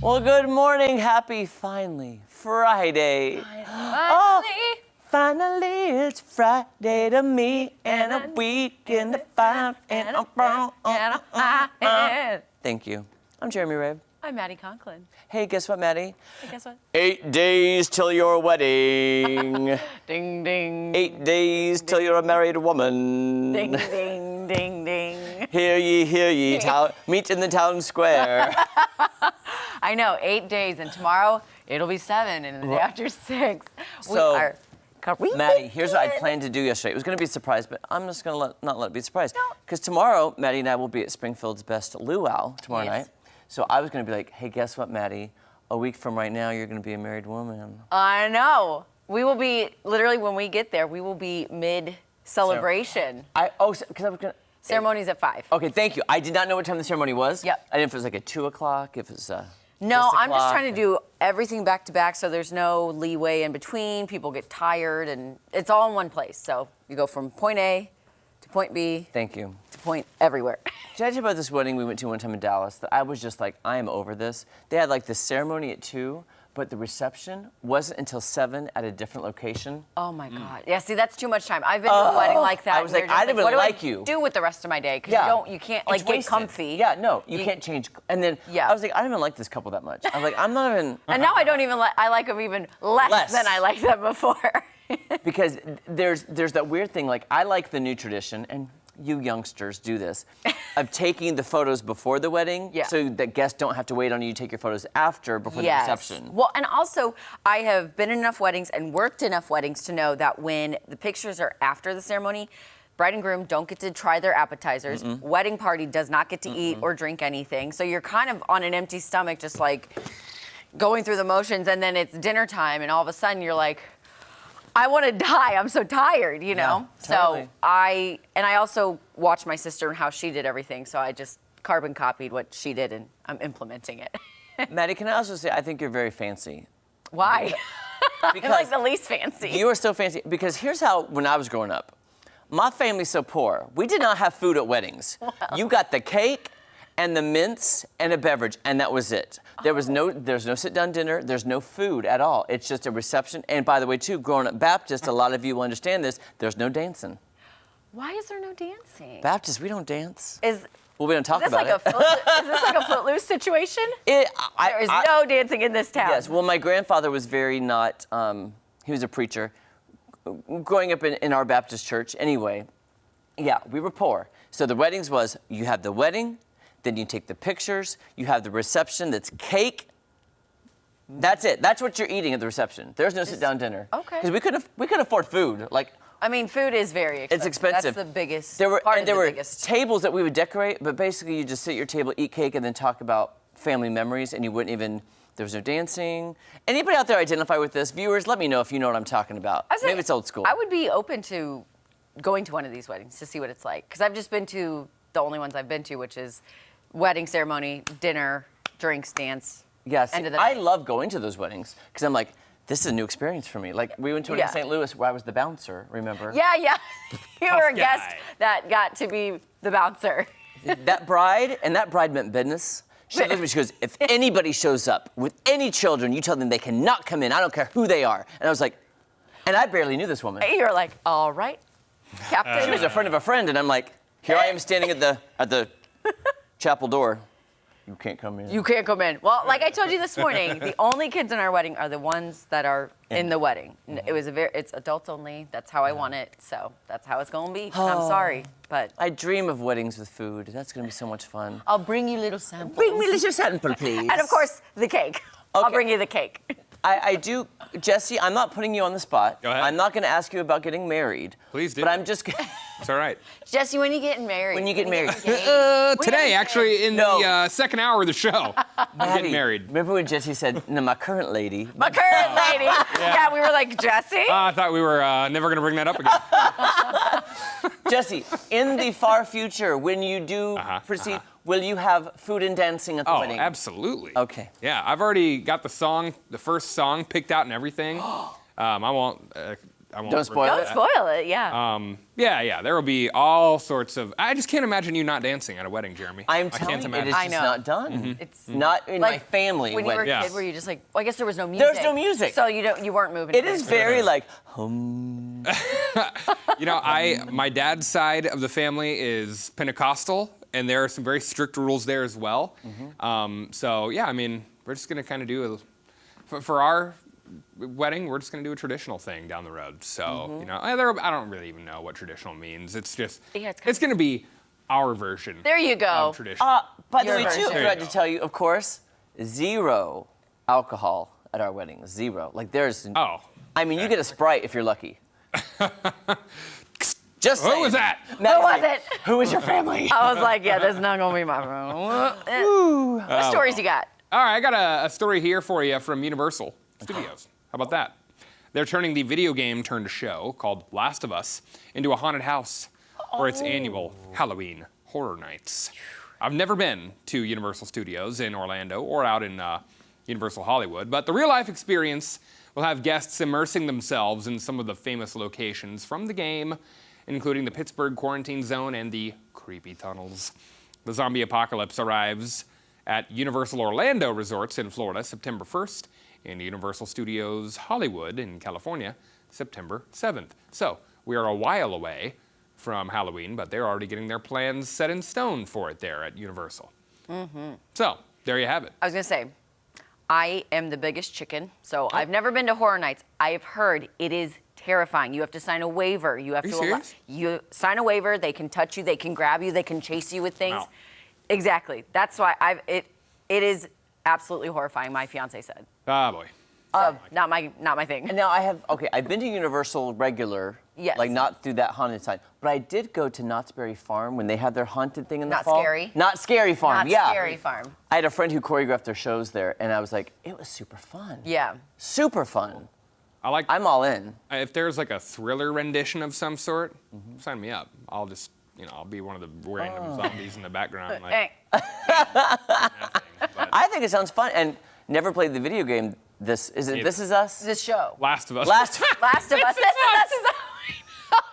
Well, good morning. Happy finally Friday. Finally it's Friday to me, and a week in the five, and Thank you. I'm Jeremy Rabe. I'm Maddie Conklin. Hey, guess what, Maddie? Hey, guess what? 8 days till your wedding. Ding, ding. 8 days till you're a married woman. Ding, ding, ding, ding. Hear ye, meet in the town square. I know, 8 days, and tomorrow it'll be 7, and the day after 6. So, we are Maddie, here's what I planned to do yesterday. It was going to be a surprise, but I'm just going to not let it be a surprise. Because tomorrow, Maddie and I will be at Springfield's Best Luau tomorrow night. So I was going to be like, hey, guess what, Maddie? A week from right now, you're going to be a married woman. I know. We will be, literally, when we get there, we will be mid-celebration. Because I was going to... Ceremony's at 5. Okay, thank you. I did not know what time the ceremony was. Yep. I didn't know if it was like at 2 o'clock, if it was... No, I'm just trying to do everything back to back so there's no leeway in between. People get tired, and it's all in one place. So you go from point A to point B. Thank you. To point everywhere. Did I tell you about this wedding we went to one time in Dallas that I was just like, I am over this? They had like the ceremony at 2, but the reception wasn't until 7 at a different location. Oh my God. Yeah, see, that's too much time. I've been to a wedding like that. I was like, I didn't even like you. What do I do with the rest of my day? Because you can't like get comfy. Yeah, no, you can't change. And then I was like, I don't even like this couple that much. I was like, I'm not even. And now I don't even I like them even less than I liked them before. Because there's that weird thing, like I like the new tradition, and you youngsters do this, of taking the photos before the wedding so that guests don't have to wait on you to take your photos after before the reception. Well, and also, I have been in enough weddings and worked enough weddings to know that when the pictures are after the ceremony, bride and groom don't get to try their appetizers. Wedding party does not get to eat or drink anything. So you're kind of on an empty stomach, just like going through the motions, and then it's dinner time, and all of a sudden you're like, I want to die. I'm so tired, you know? Yeah, totally. So I also watched my sister and how she did everything. So I just carbon copied what she did, and I'm implementing it. Maddie, can I also say, I think you're very fancy. Why? Because I'm like the least fancy. You are so fancy. Because here's how, when I was growing up, my family's so poor. We did not have food at weddings. Wow. You got the cake and the mints and a beverage, and that was it. There's no sit-down dinner. There's no food at all. It's just a reception. And by the way, too, growing up Baptist, a lot of you will understand this, there's no dancing. Why is there no dancing? Baptist, we don't dance. Well, we don't talk about it. Is this like a Footloose situation? There is no dancing in this town. Yes, well, my grandfather was very not, he was a preacher. Growing up in our Baptist church, anyway, yeah, we were poor. So the weddings was, you have the wedding, then you take the pictures, you have the reception that's cake. That's it. That's what you're eating at the reception. There's no sit-down dinner. Okay. Because we couldn't afford food. Like, I mean, food is very expensive. It's expensive. That's the biggest there were tables that we would decorate, but basically you just sit at your table, eat cake, and then talk about family memories, and you wouldn't even, there was no dancing. Anybody out there identify with this? Viewers, let me know if you know what I'm talking about. Maybe it's old school. I would be open to going to one of these weddings to see what it's like. Because I've just been to the only ones I've been to, which is wedding ceremony, dinner, drinks, dance. Yes, end of the night. I love going to those weddings because I'm like, this is a new experience for me. Like, we went to one in St. Louis where I was the bouncer, remember? Yeah. You were a guest that got to be the bouncer. That bride meant business. She looked at me, she goes, if anybody shows up with any children, you tell them they cannot come in. I don't care who they are. And I was like, and I barely knew this woman. You were like, all right, Captain. She was a friend of a friend, and I'm like, here I am standing at the chapel door. You can't come in. You can't come in. Well, like I told you this morning, the only kids in our wedding are the ones that are in the wedding. It's adults only. That's how I want it. So that's how it's going to be. I'm sorry, but I dream of weddings with food. That's going to be so much fun. I'll bring you little samples. Bring me a little sample, please. And of course, the cake. Okay. I'll bring you the cake. I do, Jesse, I'm not putting you on the spot. Go ahead. I'm not going to ask you about getting married. Please do. But I'm just It's all right. Jesse, when are you getting married? When you get married. Today, actually, in the second hour of the show. I'm getting married. Remember when Jesse said, no, my current lady. My current lady. Yeah, we were like, Jesse? I thought we were never going to bring that up again. Jesse, in the far future, when you do proceed, will you have food and dancing at the wedding? Oh, absolutely. Okay. Yeah, I've already got the first song picked out and everything. I won't I won't. Don't spoil reveal Don't it. that. spoil it, yeah. Yeah. There will be all sorts of. I just can't imagine you not dancing at a wedding, Jeremy. I'm I telling can't you, imagine. it is I just know. not done. Mm-hmm. It's Not in my family. when you were a Yeah. kid, were you just like, well, I guess there was no music. There's no music. So you weren't moving. It is very like, You know, my dad's side of the family is Pentecostal, and there are some very strict rules there as well. So yeah, I mean, we're just gonna kind of do for our wedding, we're just gonna do a traditional thing down the road. So you know, I don't really even know what traditional means. It's just Yeah, it's gonna be our version. There you go. Of traditional. by the Your way, too, I version. There forgot you to go. tell you, of course, 0 alcohol at our wedding. 0. Like there's. Oh. I mean, you get a Sprite if you're lucky. Just Who saying. was that? Who was it? Who was your family? I was like, yeah, this is not gonna be my room. What stories you got? All right, I got a story here for you from Universal Studios. How about that? They're turning the video game turned show called Last of Us into a haunted house for its annual Halloween Horror Nights. I've never been to Universal Studios in Orlando or out in Universal Hollywood, but the real-life experience will have guests immersing themselves in some of the famous locations from the game, including the Pittsburgh Quarantine Zone and the creepy tunnels. The zombie apocalypse arrives at Universal Orlando Resorts in Florida, September 1st, and Universal Studios Hollywood in California, September 7th. So we are a while away from Halloween, but they're already getting their plans set in stone for it there at Universal. So there you have it. I was gonna say, I am the biggest chicken, so I've never been to Horror Nights. I've heard it is terrifying. You have to sign a waiver. You have Are you to serious? you sign a waiver. They can touch you. They can grab you. They can chase you with things. Wow. Exactly. That's why it is absolutely horrifying. My fiance said, Ah, boy. not my thing. And now I've been to Universal regular, Yes. like not through that haunted side, but I did go to Knott's Berry Farm when they had their haunted thing in the Not fall. Scary? Not Scary Farm, Not yeah. Scary Farm. I had a friend who choreographed their shows there, and I was like, it was super fun. Yeah. Super fun. I'm all in. if there's like a thriller rendition of some sort, sign me up. I'll just, I'll be one of the random zombies in the background. Like, Eh. I think it sounds fun, and never played the video game. This is Us? This show. Last of Us. Last of Us. This is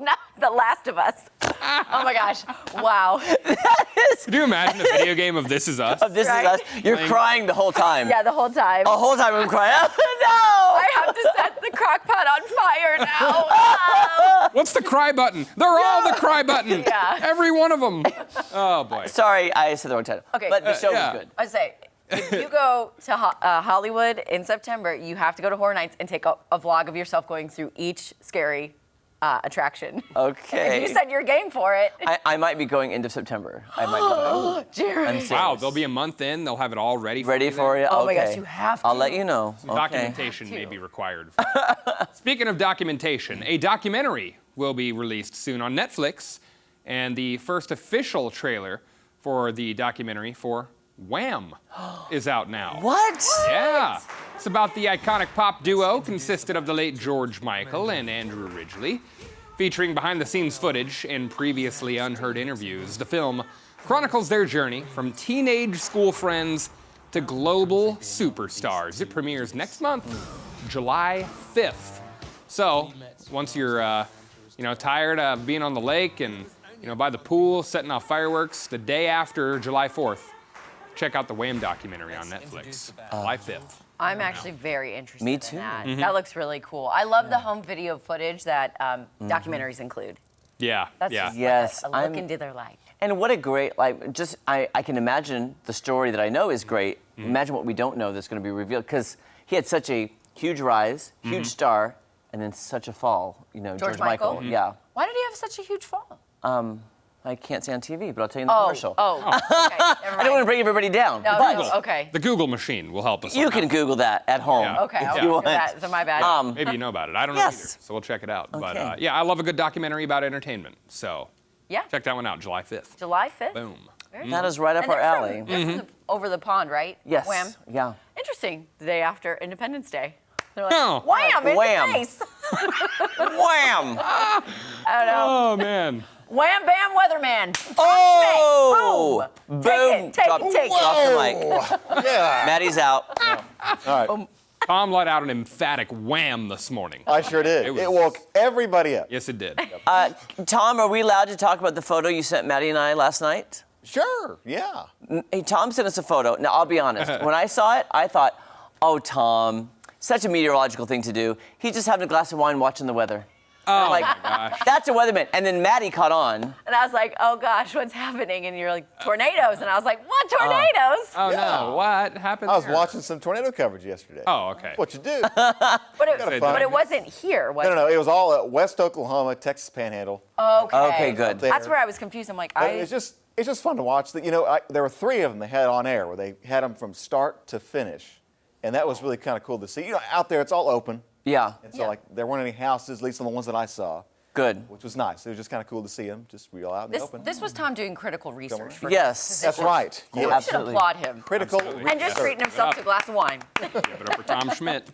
not The Last of Us. Oh my gosh. Wow. Could you imagine a video game of This Is Us? This Right? is Us. You're crying the whole time. Yeah, the whole time. The whole time I'm crying. I have to set the crock pot on fire now. Oh. What's the cry button? They're all the cry button. Yeah. Every one of them. Oh, boy. Sorry, I said the wrong title. Okay. But the show yeah. was good. I say, if you go to Hollywood in September, you have to go to Horror Nights and take a vlog of yourself going through each scary attraction. Okay. If you said you're game for it. I might be going end of September. I might be going. Jerry. I'm serious. Wow, they'll be a month in. They'll have it all ready for Ready you for you? Oh my Okay. gosh, you have to. I'll let you know. Okay. Documentation may be required. Speaking of documentation, a documentary will be released soon on Netflix, and the first official trailer for the documentary for Wham! Is out now. What? Yeah. It's about the iconic pop duo consisted of the late George Michael and Andrew Ridgeley. Featuring behind-the-scenes footage and previously unheard interviews, the film chronicles their journey from teenage school friends to global superstars. It premieres next month, July 5th. So, once you're, tired of being on the lake and, by the pool, setting off fireworks, the day after July 4th, check out the Wham! Documentary on Netflix, July 5th. I'm actually very interested Me in too. that. Mm-hmm. That looks really cool. I love the home video footage that documentaries include. Yeah, That's yeah. just Yes, like a look I'm- into their life. And what a great, I can imagine the story that I know is great. Imagine what we don't know that's going to be revealed. Because he had such a huge rise, huge star, and then such a fall. George Michael? Yeah. Why did he have such a huge fall? I can't say on TV, but I'll tell you in the commercial. Okay, never I don't want to bring everybody down. No, but no, okay. The Google machine will help us. you on can that. Google that at home. Yeah. Okay, If I'll you do want. that. So my bad. Maybe you know about it. I don't know Yes. either, so we'll check it out. But Okay. yeah, I love a good documentary about entertainment. So yeah, check that one out, July 5th. July 5th. Boom. Very That is right up And our they're from- alley. they're from over the pond, right? Yes. Wham. Yeah. Interesting. The day after Independence Day. They're like, Oh. wham, in Wham. the face. Wham! I don't know. Oh man. Wham, bam, weatherman. Oh! Boom. Boom! Take it, Drop, take it. drop the mic. Yeah. Maddie's out. All right. Tom let out an emphatic wham this morning. I sure did. It woke everybody up. Yes, it did. Tom, are we allowed to talk about the photo you sent Maddie and I last night? Sure, yeah. Hey, Tom sent us a photo. Now, I'll be honest. When I saw it, I thought, oh, Tom, such a meteorological thing to do. He's just having a glass of wine watching the weather. Oh, like, my gosh. that's a weatherman. And then Maddie caught on. And I was like, oh gosh, what's happening? And you're like, tornadoes. And I was like, what tornadoes? Oh, no. What happened I was there? watching some tornado coverage yesterday. Oh, okay. What you do? but, fun. it wasn't here, was No. It was all at West Oklahoma, Texas Panhandle. Okay. Okay, good. That's where I was confused. I'm like, But it's just fun to watch. There were 3 of them they had on air where they had them from start to finish, and that was really kind of cool to see. Out there it's all open, Yeah, and so like there weren't any houses, at least on the ones that I saw, good. which was nice. It was just kind of cool to see them just real out in the open. This was Tom doing critical research for Yes. That's right. We Yeah. should Absolutely. applaud him. Critical Absolutely. And just research. treating himself to a glass of wine. Give it up for Tom Schmidt.